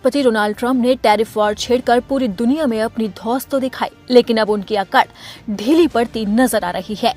राष्ट्रपति Donald Trump ने tariff war छेड़कर पूरी दुनिया में अपनी धौंस तो दिखाई, लेकिन अब उनकी अकड़ ढीली पड़ती नजर आ रही है।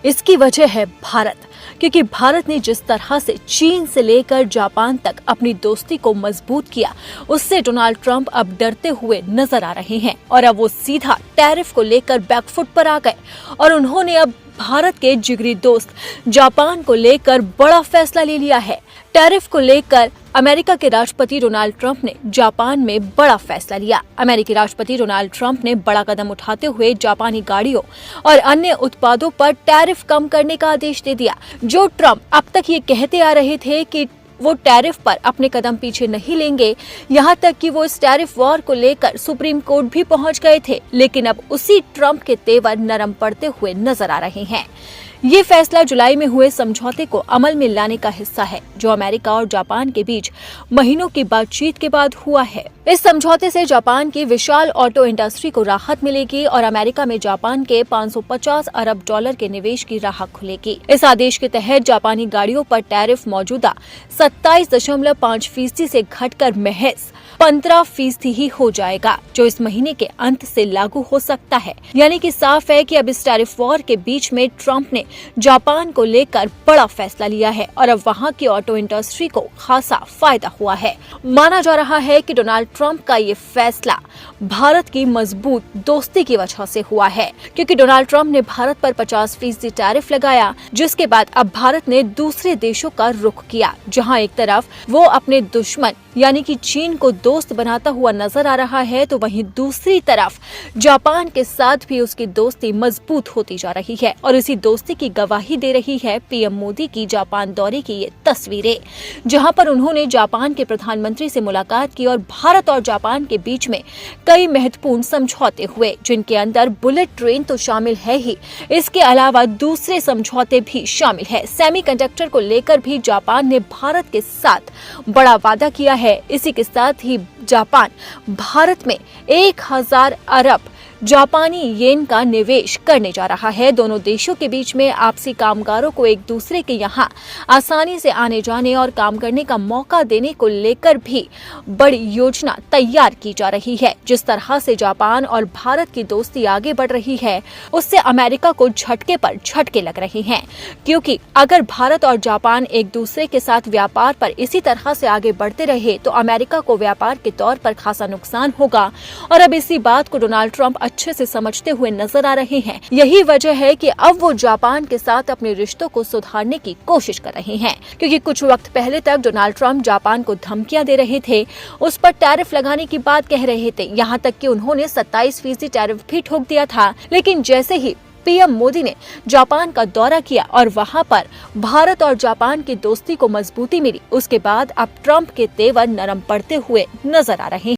इसकी वजह है भारत, क्योंकि भारत ने जिस तरह से चीन से लेकर जापान तक अपनी दोस्ती को मजबूत किया, उससे डोनाल्ड ट्रंप अब डरते हुए नजर आ रहे हैं और अब वो सीधा टैरिफ को लेकर बैकफुट पर आ गए और उन्होंने अब भारत के जिगरी दोस्त जापान को लेकर बड़ा फैसला ले लिया है। टैरिफ को लेकर अमेरिका के राष्ट्रपति डोनाल्ड ट्रंप ने जापान में बड़ा फैसला लिया। अमेरिकी राष्ट्रपति डोनाल्ड ट्रंप ने बड़ा कदम उठाते हुए जापानी गाड़ियों और अन्य उत्पादों पर टैरिफ कम करने का आदेश दे दिया। जो ट्रंप अब तक ये कहते आ रहे थे कि वो टैरिफ पर अपने कदम पीछे नहीं लेंगे, यहाँ तक कि वो इस टैरिफ वॉर को लेकर सुप्रीम कोर्ट भी पहुंच गए थे, लेकिन अब उसी ट्रंप के तेवर नरम पड़ते हुए नजर आ रहे हैं। ये फैसला जुलाई में हुए समझौते को अमल में लाने का हिस्सा है, जो अमेरिका और जापान के बीच महीनों की बातचीत के बाद हुआ है। इस समझौते से जापान की विशाल ऑटो इंडस्ट्री को राहत मिलेगी और अमेरिका में जापान के 550 अरब डॉलर के निवेश की राह खुलेगी। इस आदेश के तहत जापानी गाड़ियों पर टैरिफ मौजूदा 27.5% से घटकर महज 15% ही हो जाएगा, जो इस महीने के अंत से लागू हो सकता है। यानी कि साफ है कि अब इस टैरिफ वॉर के बीच में ट्रंप ने जापान को लेकर बड़ा फैसला लिया है और अब वहां की ऑटो इंडस्ट्री को खासा फायदा हुआ है। माना जा रहा है कि डोनाल्ड ट्रंप का ये फैसला भारत की मजबूत दोस्ती की वजह से हुआ है, क्योंकि डोनाल्ड ट्रंप ने भारत पर 50% टैरिफ लगाया, जिसके बाद अब भारत ने दूसरे देशों का रुख किया। जहां एक तरफ वो अपने दुश्मन यानी कि चीन को दोस्त बनाता हुआ नजर आ रहा है, तो वहीं दूसरी तरफ जापान के साथ भी उसकी दोस्ती मजबूत होती जा रही है और इसी दोस्ती की गवाही दे रही है पीएम मोदी की जापान दौरे की ये तस्वीरें, जहां पर उन्होंने जापान के प्रधानमंत्री से मुलाकात की और भारत और जापान के बीच में कई महत्वपूर्ण समझौते हुए, जिनके अंदर बुलेट ट्रेन तो शामिल है ही, इसके अलावा दूसरे समझौते भी शामिल है। सेमीकंडक्टर को लेकर भी जापान ने भारत के साथ बड़ा वादा किया है। इसी के साथ ही जापान भारत में 1000 अरब जापानी येन का निवेश करने जा रहा है। दोनों देशों के बीच में आपसी कामगारों को एक दूसरे के यहां आसानी से आने जाने और काम करने का मौका देने को लेकर भी बड़ी योजना तैयार की जा रही है। जिस तरह से जापान और भारत की दोस्ती आगे बढ़ रही है, उससे अमेरिका को झटके पर झटके लग रहे हैं, क्योंकि अगर भारत और जापान एक दूसरे के साथ व्यापार पर इसी तरह से आगे बढ़ते रहे तो अमेरिका को व्यापार के तौर पर खासा नुकसान होगा और अब इसी बात को डोनाल्ड ट्रंप अच्छे से समझते हुए नजर आ रहे हैं। यही वजह है कि अब वो जापान के साथ अपने रिश्तों को सुधारने की कोशिश कर रहे हैं, क्योंकि कुछ वक्त पहले तक डोनाल्ड ट्रंप जापान को धमकियां दे रहे थे, उस पर टैरिफ लगाने की बात कह रहे थे, यहाँ तक कि उन्होंने 27% टैरिफ भी ठोक दिया था। लेकिन जैसे ही पीएम मोदी ने जापान का दौरा किया और वहां पर भारत और जापान की दोस्ती को मजबूती मिली, उसके बाद अब ट्रंप के तेवर नरम पड़ते हुए नजर आ रहे हैं।